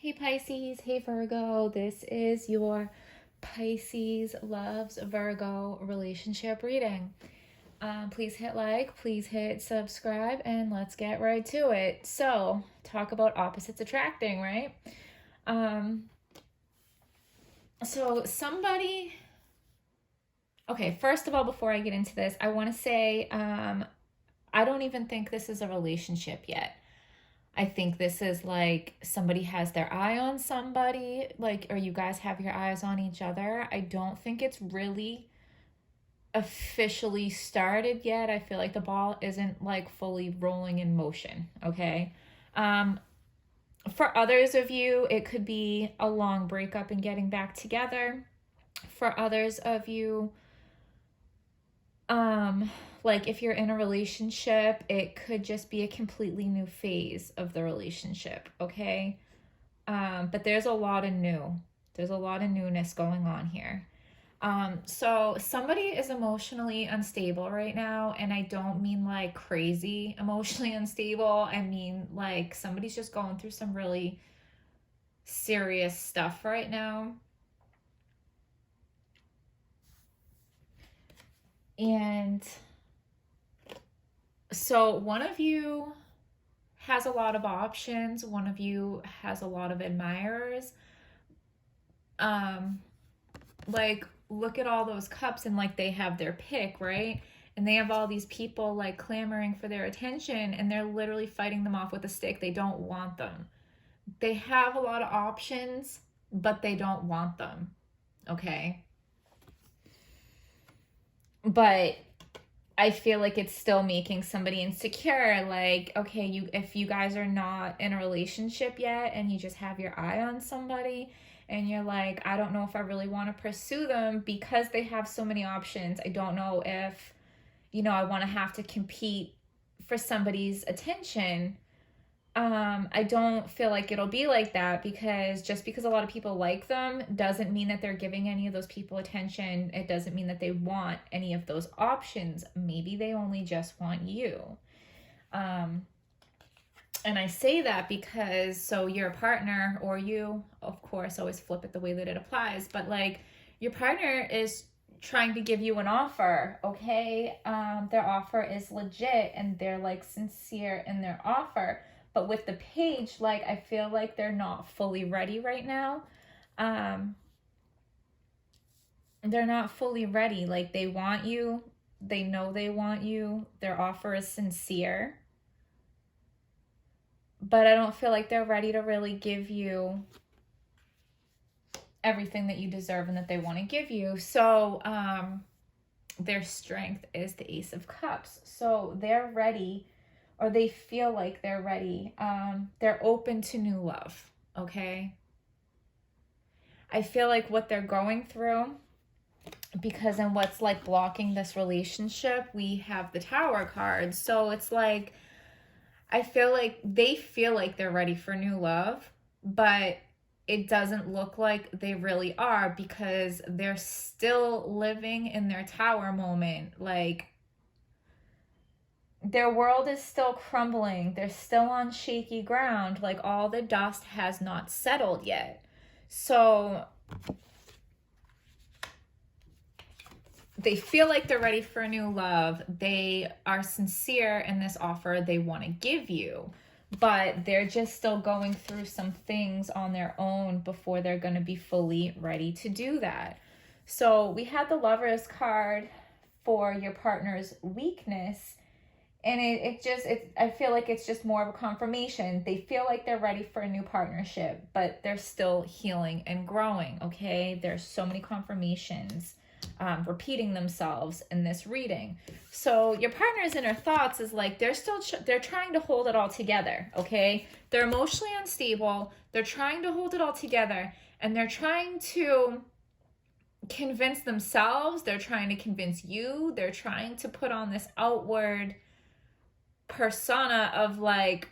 Hey Pisces, hey Virgo, this is your Pisces loves Virgo relationship reading. Please hit like, please hit subscribe, and let's get right to it. So, talk about opposites attracting, right? Um, so somebody, okay, first of all, before I get into this, I want to say I don't even think this is a relationship yet. I think this is like somebody has their eye on somebody, like, or you guys have your eyes on each other. I don't think it's really officially started yet. I feel like the ball isn't like fully rolling in motion, okay? Um, for others of you, it could be a long breakup and getting back together. For others of you, um, like if you're in a relationship, it could just be a completely new phase of the relationship, okay? But there's a lot of new. There's a lot of newness going on here. So somebody is emotionally unstable right now, and I don't mean like crazy emotionally unstable. I mean like somebody's just going through some really serious stuff right now. And so one of you has a lot of options, one of you has a lot of admirers. Um, like look at all those cups and like they have their pick, right? And they have all these people like clamoring for their attention and they're literally fighting them off with a stick. They don't want them. They have a lot of options, but they don't want them. Okay? But I feel like it's still making somebody insecure. Like, okay, you if you guys are not in a relationship yet and you just have your eye on somebody and you're like, I don't know if I really want to pursue them because they have so many options. I don't know if, I want to have to compete for somebody's attention. I don't feel like it'll be like that because just because a lot of people like them doesn't mean that they're giving any of those people attention. It doesn't mean that they want any of those options. Maybe they only just want you. Um, and I say that because so your partner or you, of course, always flip it the way that it applies, but like your partner is trying to give you an offer, okay? Their offer is legit and they're like sincere in their offer. But with the page, like I feel like they're not fully ready right now. Um, they're not fully ready. Like they want you, they know they want you. Their offer is sincere. But I don't feel like they're ready to really give you everything that you deserve and that they want to give you. So, their strength is the Ace of Cups. So they're ready, or they feel like they're ready. They're open to new love, okay? I feel like what they're going through, because in what's like blocking this relationship, we have the Tower card. So it's like, I feel like they feel like they're ready for new love, but it doesn't look like they really are because they're still living in their tower moment. Like their world is still crumbling. They're still on shaky ground. Like all the dust has not settled yet. So they feel like they're ready for new love. They are sincere in this offer they want to give you, but they're just still going through some things on their own before they're going to be fully ready to do that. So we had the Lovers card for your partner's weakness. And I feel like it's just more of a confirmation. They feel like they're ready for a new partnership, but they're still healing and growing, okay? There's so many confirmations repeating themselves in this reading. So your partner's inner thoughts is like they're trying to hold it all together, okay? They're emotionally unstable. They're trying to hold it all together, and they're trying to convince themselves. They're trying to convince you. They're trying to put on this outward persona of like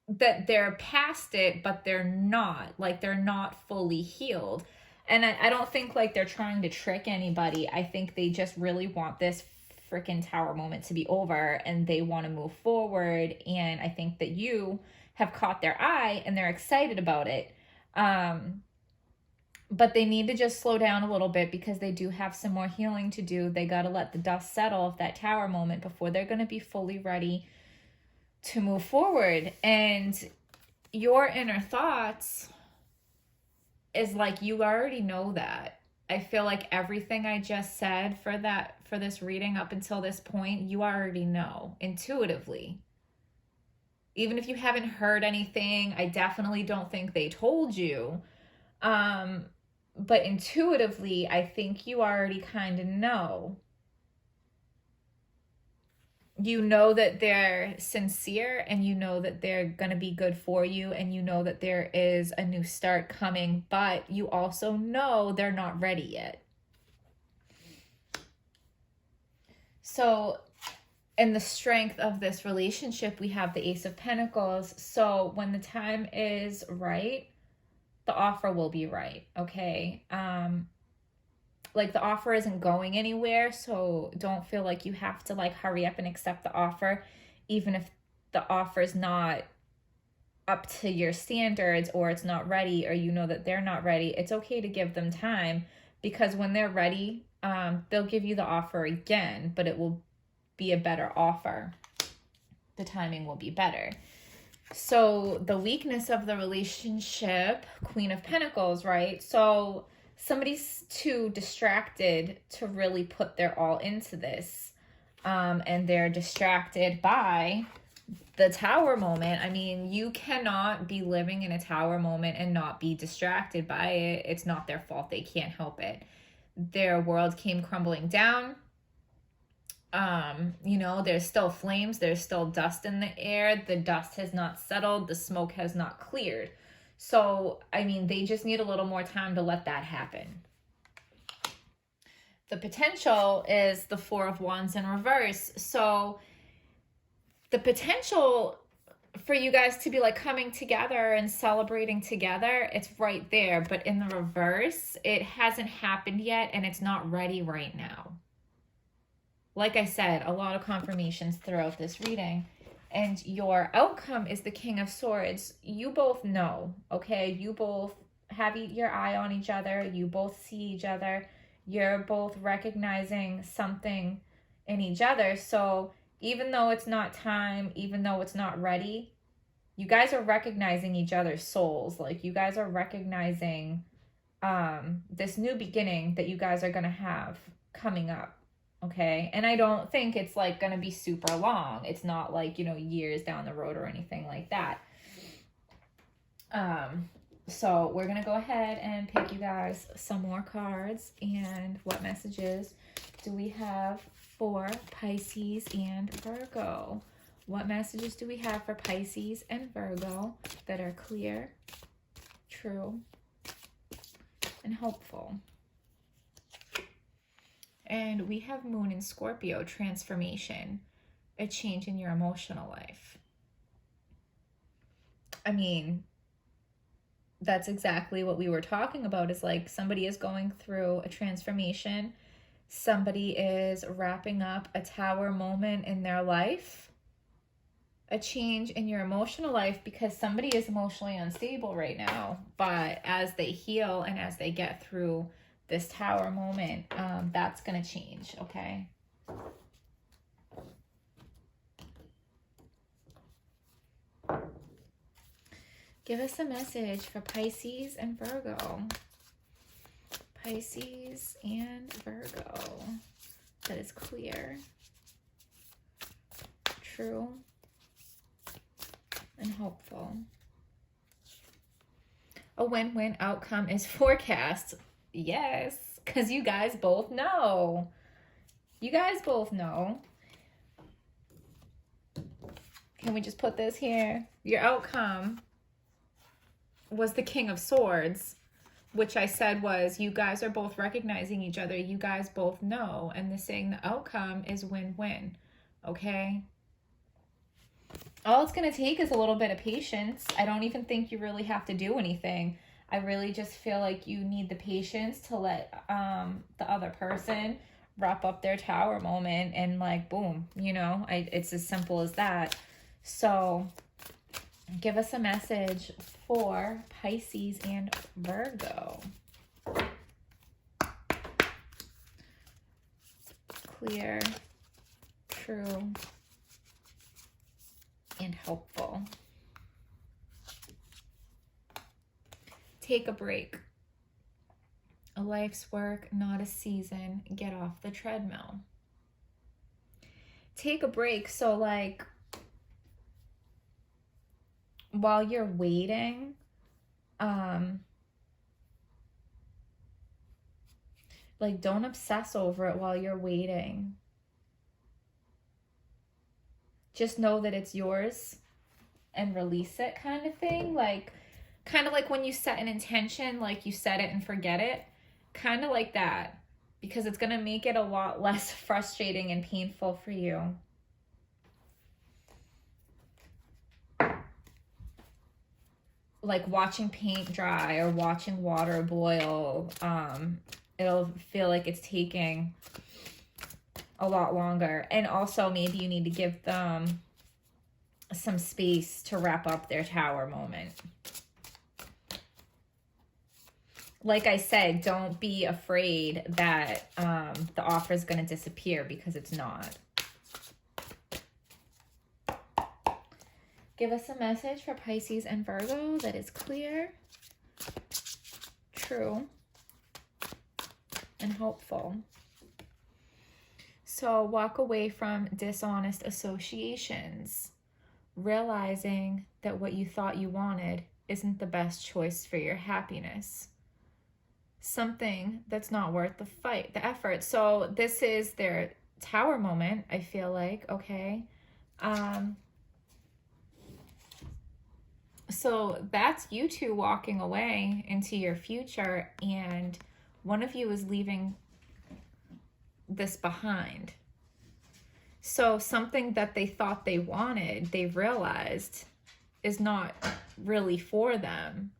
that they're past it, but they're not. Like they're not fully healed. And I don't think like they're trying to trick anybody. I think they just really want this freaking tower moment to be over and they want to move forward. And I think that you have caught their eye and they're excited about it. But they need to just slow down a little bit because they do have some more healing to do. They got to let the dust settle of that tower moment before they're going to be fully ready to move forward. And your inner thoughts is like, you already know that. I feel like everything I just said for this reading up until this point, you already know intuitively. Even if you haven't heard anything, I definitely don't think they told you. But intuitively, I think you already kind of know. You know that they're sincere, and you know that they're going to be good for you, and you know that there is a new start coming, but you also know they're not ready yet. So in the strength of this relationship, we have the Ace of Pentacles. So when the time is right, the offer will be right, okay? Like, the offer isn't going anywhere, so don't feel like you have to like hurry up and accept the offer, even if the offer is not up to your standards, or it's not ready, or you know that they're not ready. It's okay to give them time, because when they're ready, they'll give you the offer again, but it will be a better offer. The timing will be better. So the weakness of the relationship, Queen of Pentacles, right? So somebody's too distracted to really put their all into this. And they're distracted by the tower moment. I mean, you cannot be living in a tower moment and not be distracted by it. It's not their fault. They can't help it. Their world came crumbling down. You know, there's still flames. There's still dust in the air. The dust has not settled. The smoke has not cleared. So, I mean, they just need a little more time to let that happen. The potential is the Four of Wands in reverse. So the potential for you guys to be like coming together and celebrating together, it's right there. But in the reverse, it hasn't happened yet, and it's not ready right now. Like I said, a lot of confirmations throughout this reading. And your outcome is the King of Swords. You both know, okay? You both have your eye on each other. You both see each other. You're both recognizing something in each other. So even though it's not time, even though it's not ready, you guys are recognizing each other's souls. Like, you guys are recognizing this new beginning that you guys are going to have coming up. Okay. And I don't think it's like going to be super long. It's not like, you know, years down the road or anything like that. So we're going to go ahead and pick you guys some more cards. And what messages do we have for Pisces and Virgo? What messages do we have for Pisces and Virgo that are clear, true, and hopeful? And we have Moon in Scorpio, transformation, a change in your emotional life. I mean, that's exactly what we were talking about, is like somebody is going through a transformation. Somebody is wrapping up a tower moment in their life. A change in your emotional life, because somebody is emotionally unstable right now. But as they heal and as they get through this tower moment, that's going to change, okay? Give us a message for Pisces and Virgo. Pisces and Virgo. That is clear, true, and hopeful. A win-win outcome is forecast. Yes, because you guys both know. You guys both know. Can we just put this here? Your outcome was the King of Swords, which I said was you guys are both recognizing each other. You guys both know. And they're saying the outcome is win-win. Okay? All it's going to take is a little bit of patience. I don't even think you really have to do anything. I really just feel like you need the patience to let the other person wrap up their tower moment, and like, boom, you know, it's as simple as that. So Give us a message for Pisces and Virgo. Clear, true, and helpful. Take a break. A life's work, not a season. Get off the treadmill. Take a break. So like, while you're waiting, like, don't obsess over it while you're waiting. Just know that it's yours and release it, kind of thing. Like, kind of like when you set an intention, like you set it and forget it. Kind of like that. Because it's going to make it a lot less frustrating and painful for you. Like watching paint dry or watching water boil. It'll feel like it's taking a lot longer. And also maybe you need to give them some space to wrap up their tower moment. Like I said, don't be afraid that the offer is going to disappear, because it's not. Give us a message for Pisces and Virgo that is clear, true, and hopeful. So walk away from dishonest associations, realizing that what you thought you wanted isn't the best choice for your happiness. Something that's not worth the fight, the effort. So this is their tower moment, I feel like, okay? So that's you two walking away into your future, and one of you is leaving this behind. So something that they thought they wanted, they realized is not really for them.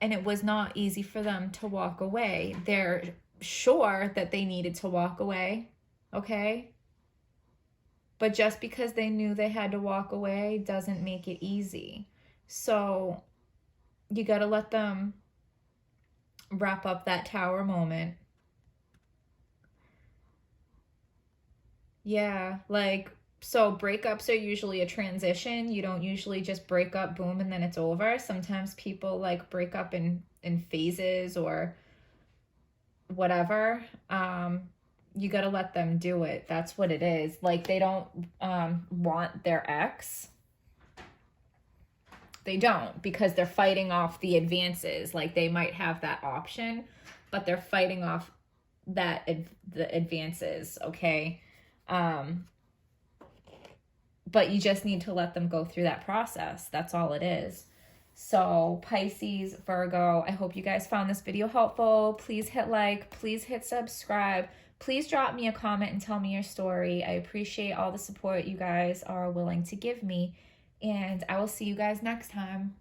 And it was not easy for them to walk away. They're sure that they needed to walk away, okay? But just because they knew they had to walk away doesn't make it easy. So you got to let them wrap up that tower moment. Yeah, like, so breakups are usually a transition. You don't usually just break up, boom, and then it's over. Sometimes people like break up in phases or whatever. You got to let them do it. That's what it is. Like, they don't want their ex. They don't, because they're fighting off the advances. Like, they might have that option, but they're fighting off the advances, okay? But you just need to let them go through that process. That's all it is. So Pisces, Virgo, I hope you guys found this video helpful. Please hit like, please hit subscribe. Please drop me a comment and tell me your story. I appreciate all the support you guys are willing to give me. And I will see you guys next time.